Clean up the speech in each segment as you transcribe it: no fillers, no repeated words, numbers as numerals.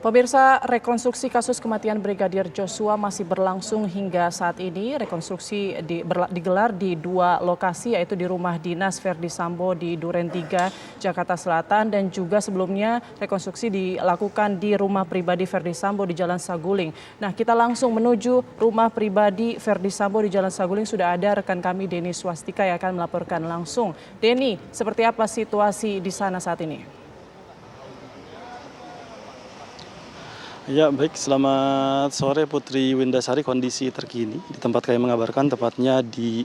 Pemirsa, rekonstruksi kasus kematian Brigadir Joshua masih berlangsung hingga saat ini. Rekonstruksi digelar di dua lokasi, yaitu di rumah dinas Verdi Sambo di Duren 3, Jakarta Selatan, dan juga sebelumnya rekonstruksi dilakukan di rumah pribadi Verdi Sambo di Jalan Saguling. Nah, kita langsung menuju rumah pribadi Verdi Sambo di Jalan Saguling. Sudah ada rekan kami Denny Swastika yang akan melaporkan langsung. Denny, seperti apa situasi di sana saat ini? Ya, baik. Selamat sore Putri Windasari. Kondisi terkini di tempat kami mengabarkan, tepatnya di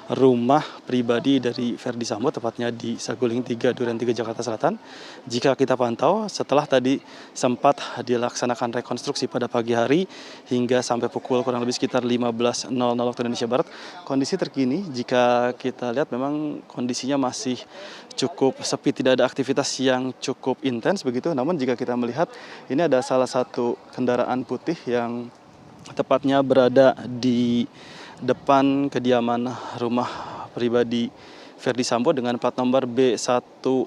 rumah pribadi dari Verdi Sambo, tepatnya di Saguling 3, Duren 3, Jakarta Selatan. Jika kita pantau, setelah tadi sempat dilaksanakan rekonstruksi pada pagi hari hingga sampai pukul kurang lebih sekitar 15.00 waktu Indonesia Barat, kondisi terkini jika kita lihat memang kondisinya masih cukup sepi, tidak ada aktivitas yang cukup intens begitu. Namun jika kita melihat, ini ada salah satu kendaraan putih yang tepatnya berada di depan kediaman rumah pribadi Verdi Sambo dengan plat nomor B1518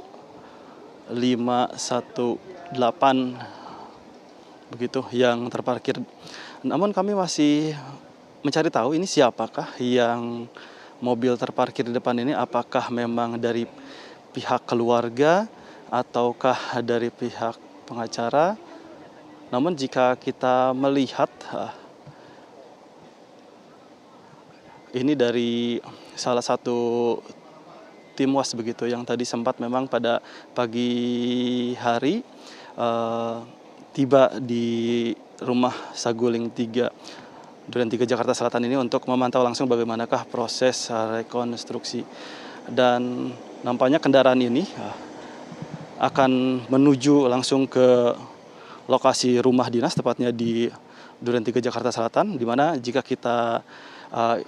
begitu yang terparkir. Namun kami masih mencari tahu ini siapakah yang mobil terparkir di depan ini, apakah memang dari pihak keluarga ataukah dari pihak pengacara. Namun jika kita melihat ini dari salah satu tim WAS begitu yang tadi sempat memang pada pagi hari tiba di rumah Saguling 3 Duren 3 Jakarta Selatan ini untuk memantau langsung bagaimanakah proses rekonstruksi. Dan nampaknya kendaraan ini akan menuju langsung ke lokasi rumah dinas, tepatnya di Duren 3 Jakarta Selatan, di mana jika kita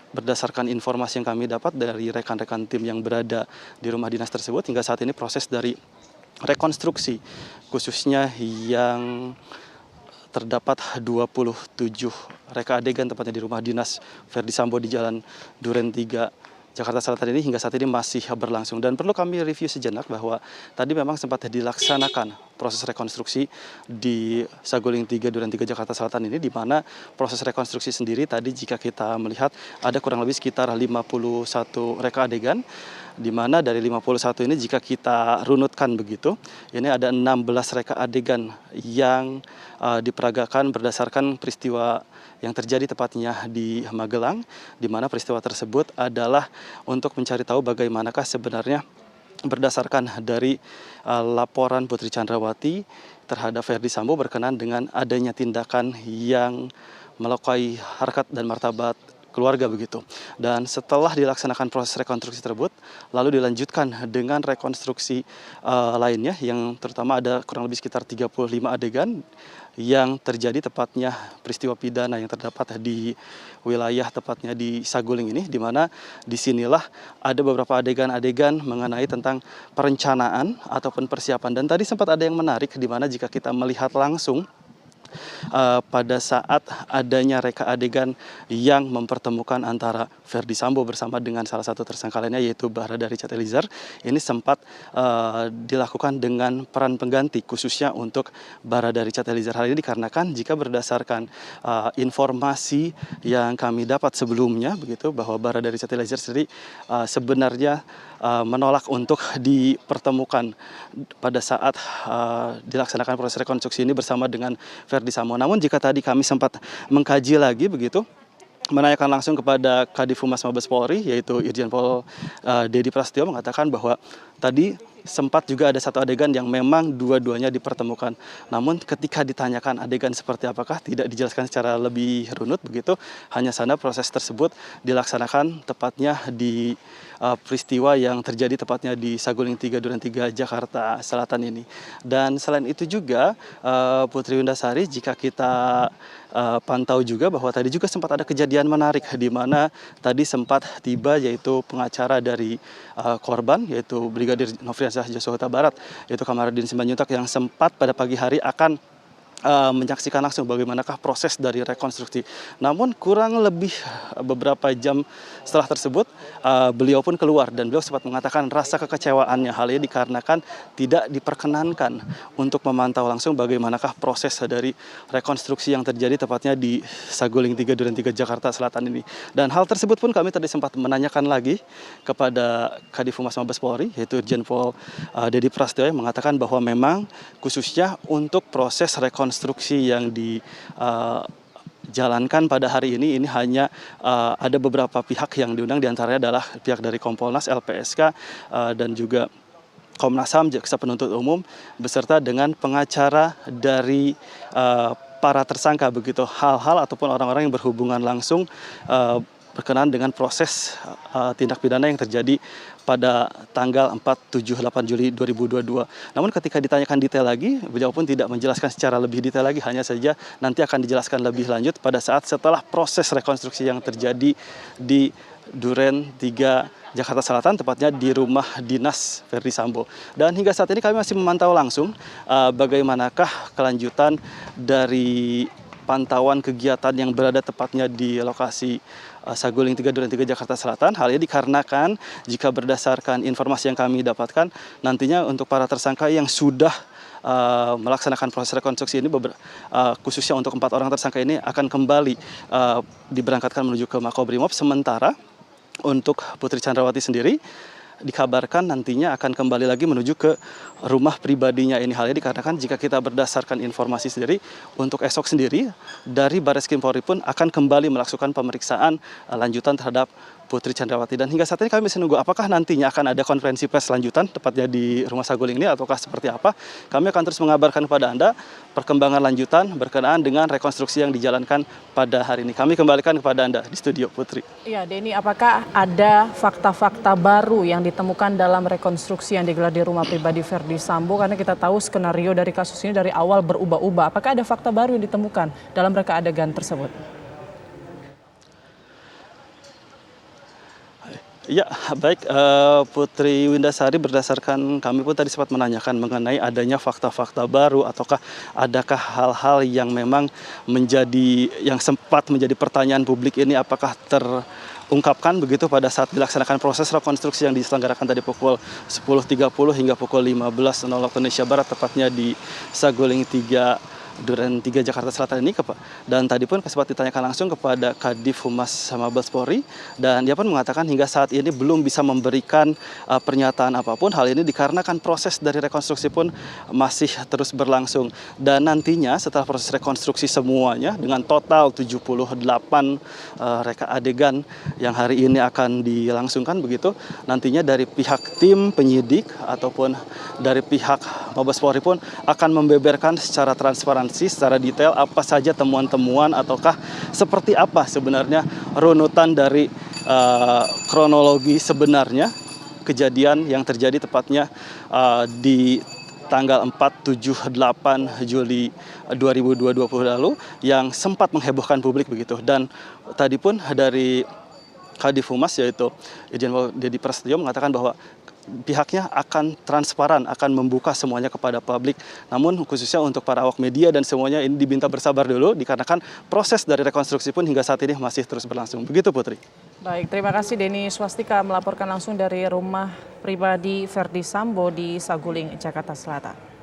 berdasarkan informasi yang kami dapat dari rekan-rekan tim yang berada di rumah dinas tersebut, hingga saat ini proses dari rekonstruksi khususnya yang terdapat 27 reka adegan tepatnya di rumah dinas Verdi Sambo di Jalan Duren 3 Jakarta Selatan ini hingga saat ini masih berlangsung. Dan perlu kami review sejenak bahwa tadi memang sempat dilaksanakan proses rekonstruksi di Saguling 3 Duren 3 Jakarta Selatan ini, di mana proses rekonstruksi sendiri tadi jika kita melihat ada kurang lebih sekitar 51 reka adegan, di mana dari 51 ini jika kita runutkan begitu, ini ada 16 reka adegan yang diperagakan berdasarkan peristiwa yang terjadi tepatnya di Magelang, di mana peristiwa tersebut adalah untuk mencari tahu bagaimanakah sebenarnya berdasarkan dari laporan Putri Chandrawati terhadap Verdi Sambo berkenaan dengan adanya tindakan yang melukai harkat dan martabat keluarga begitu. Dan setelah dilaksanakan proses rekonstruksi tersebut, lalu dilanjutkan dengan rekonstruksi lainnya yang terutama ada kurang lebih sekitar 35 adegan yang terjadi tepatnya peristiwa pidana yang terdapat di wilayah tepatnya di Saguling ini, di mana disinilah ada beberapa adegan-adegan mengenai tentang perencanaan ataupun persiapan. Dan tadi sempat ada yang menarik, di mana jika kita melihat langsung pada saat adanya reka adegan yang mempertemukan antara Verdi Sambo bersama dengan salah satu tersangka lainnya yaitu Barada Richard Eliezer, ini sempat dilakukan dengan peran pengganti khususnya untuk Barada Richard Eliezer. Hal ini dikarenakan jika berdasarkan informasi yang kami dapat sebelumnya begitu, bahwa Barada Richard Eliezer sendiri sebenarnya menolak untuk dipertemukan pada saat dilaksanakan proses rekonstruksi ini bersama dengan Verdi Sambo. Namun jika tadi kami sempat mengkaji lagi begitu, menanyakan langsung kepada Kadif Humas Mabes Polri yaitu Irjen Pol Dedi Prasetyo, mengatakan bahwa tadi sempat juga ada satu adegan yang memang dua-duanya dipertemukan. Namun ketika ditanyakan adegan seperti apakah, tidak dijelaskan secara lebih runut begitu. Hanya saja proses tersebut dilaksanakan tepatnya di peristiwa yang terjadi tepatnya di Saguling 3 Duren 3 Jakarta Selatan ini. Dan selain itu juga Putri Windasari, jika kita pantau juga bahwa tadi juga sempat ada kejadian menarik di mana tadi sempat tiba yaitu pengacara dari korban yaitu Brigadir Nofriansah Joshua Huta Barat, yaitu Kamarudin Simanjuntak, yang sempat pada pagi hari akan menyaksikan langsung bagaimanakah proses dari rekonstruksi. Namun kurang lebih beberapa jam setelah tersebut, beliau pun keluar dan beliau sempat mengatakan rasa kekecewaannya. Hal ini dikarenakan tidak diperkenankan untuk memantau langsung bagaimanakah proses dari rekonstruksi yang terjadi tepatnya di Saguling 3 Duren 3 Jakarta Selatan ini. Dan hal tersebut pun kami tadi sempat menanyakan lagi kepada Kadif Humas Mabes Polri, yaitu Irjen Pol Dedi Prasetyo, yang mengatakan bahwa memang khususnya untuk proses rekonstruksi yang dijalankan pada hari ini hanya ada beberapa pihak yang diundang, diantaranya adalah pihak dari Kompolnas, LPSK, dan juga Komnas HAM, Jaksa Penuntut Umum, beserta dengan pengacara dari para tersangka, begitu hal-hal ataupun orang-orang yang berhubungan langsung berkenaan dengan proses tindak pidana yang terjadi pada tanggal 4, 7, 8 Juli 2022. Namun ketika ditanyakan detail lagi, beliau pun tidak menjelaskan secara lebih detail lagi, hanya saja nanti akan dijelaskan lebih lanjut pada saat setelah proses rekonstruksi yang terjadi di Duren 3 Jakarta Selatan, tepatnya di rumah dinas Verdi Sambo. Dan hingga saat ini kami masih memantau langsung bagaimanakah kelanjutan dari pantauan kegiatan yang berada tepatnya di lokasi Saguling 3 Duren 3 Jakarta Selatan. Hal ini dikarenakan jika berdasarkan informasi yang kami dapatkan, nantinya untuk para tersangka yang sudah melaksanakan proses rekonstruksi ini, khususnya untuk 4 orang tersangka ini akan kembali diberangkatkan menuju ke Makobrimob. Sementara untuk Putri Chandrawati sendiri dikabarkan nantinya akan kembali lagi menuju ke rumah pribadinya ini. Hal ini dikarenakan jika kita berdasarkan informasi sendiri, untuk esok sendiri dari Barreskrim Polri pun akan kembali melakukan pemeriksaan lanjutan terhadap Putri Chandrawati. Dan hingga saat ini kami masih menunggu apakah nantinya akan ada konferensi pers lanjutan tepatnya di rumah Saguling ini ataukah seperti apa. Kami akan terus mengabarkan kepada Anda perkembangan lanjutan berkenaan dengan rekonstruksi yang dijalankan pada hari ini. Kami kembalikan kepada Anda di studio, Putri. Ya, Denny, apakah ada fakta-fakta baru yang ditemukan dalam rekonstruksi yang digelar di rumah pribadi Verdi Sambo? Karena kita tahu skenario dari kasus ini dari awal berubah-ubah. Apakah ada fakta baru yang ditemukan dalam reka adegan tersebut? Ya, baik Putri Windasari, berdasarkan kami pun tadi sempat menanyakan mengenai adanya fakta-fakta baru ataukah adakah hal-hal yang memang yang sempat menjadi pertanyaan publik ini apakah terungkapkan begitu pada saat dilaksanakan proses rekonstruksi yang diselenggarakan tadi pukul 10.30 hingga pukul 15.00 waktu Indonesia Barat, tepatnya di Saguling 3 Duren 3 Jakarta Selatan ini. Dan tadi pun sempat ditanyakan langsung kepada Kadif Humas Mabes Polri, dan dia pun mengatakan hingga saat ini belum bisa memberikan pernyataan apapun. Hal ini dikarenakan proses dari rekonstruksi pun masih terus berlangsung, dan nantinya setelah proses rekonstruksi semuanya dengan total 78 reka adegan yang hari ini akan dilangsungkan begitu, nantinya dari pihak tim penyidik ataupun dari pihak Mabes Polri pun akan membeberkan secara transparansi, secara detail apa saja temuan-temuan ataukah seperti apa sebenarnya runutan dari kronologi sebenarnya kejadian yang terjadi tepatnya di tanggal 4, 7, 8 Juli 2022 lalu yang sempat menghebohkan publik begitu. Dan tadi pun dari Kadif Humas, yaitu Irjen Pol Dedi Prasetyo, mengatakan bahwa pihaknya akan transparan, akan membuka semuanya kepada publik. Namun khususnya untuk para awak media dan semuanya ini diminta bersabar dulu, dikarenakan proses dari rekonstruksi pun hingga saat ini masih terus berlangsung. Begitu, Putri. Baik, terima kasih Denny Swastika melaporkan langsung dari rumah pribadi Verdi Sambo di Saguling, Jakarta Selatan.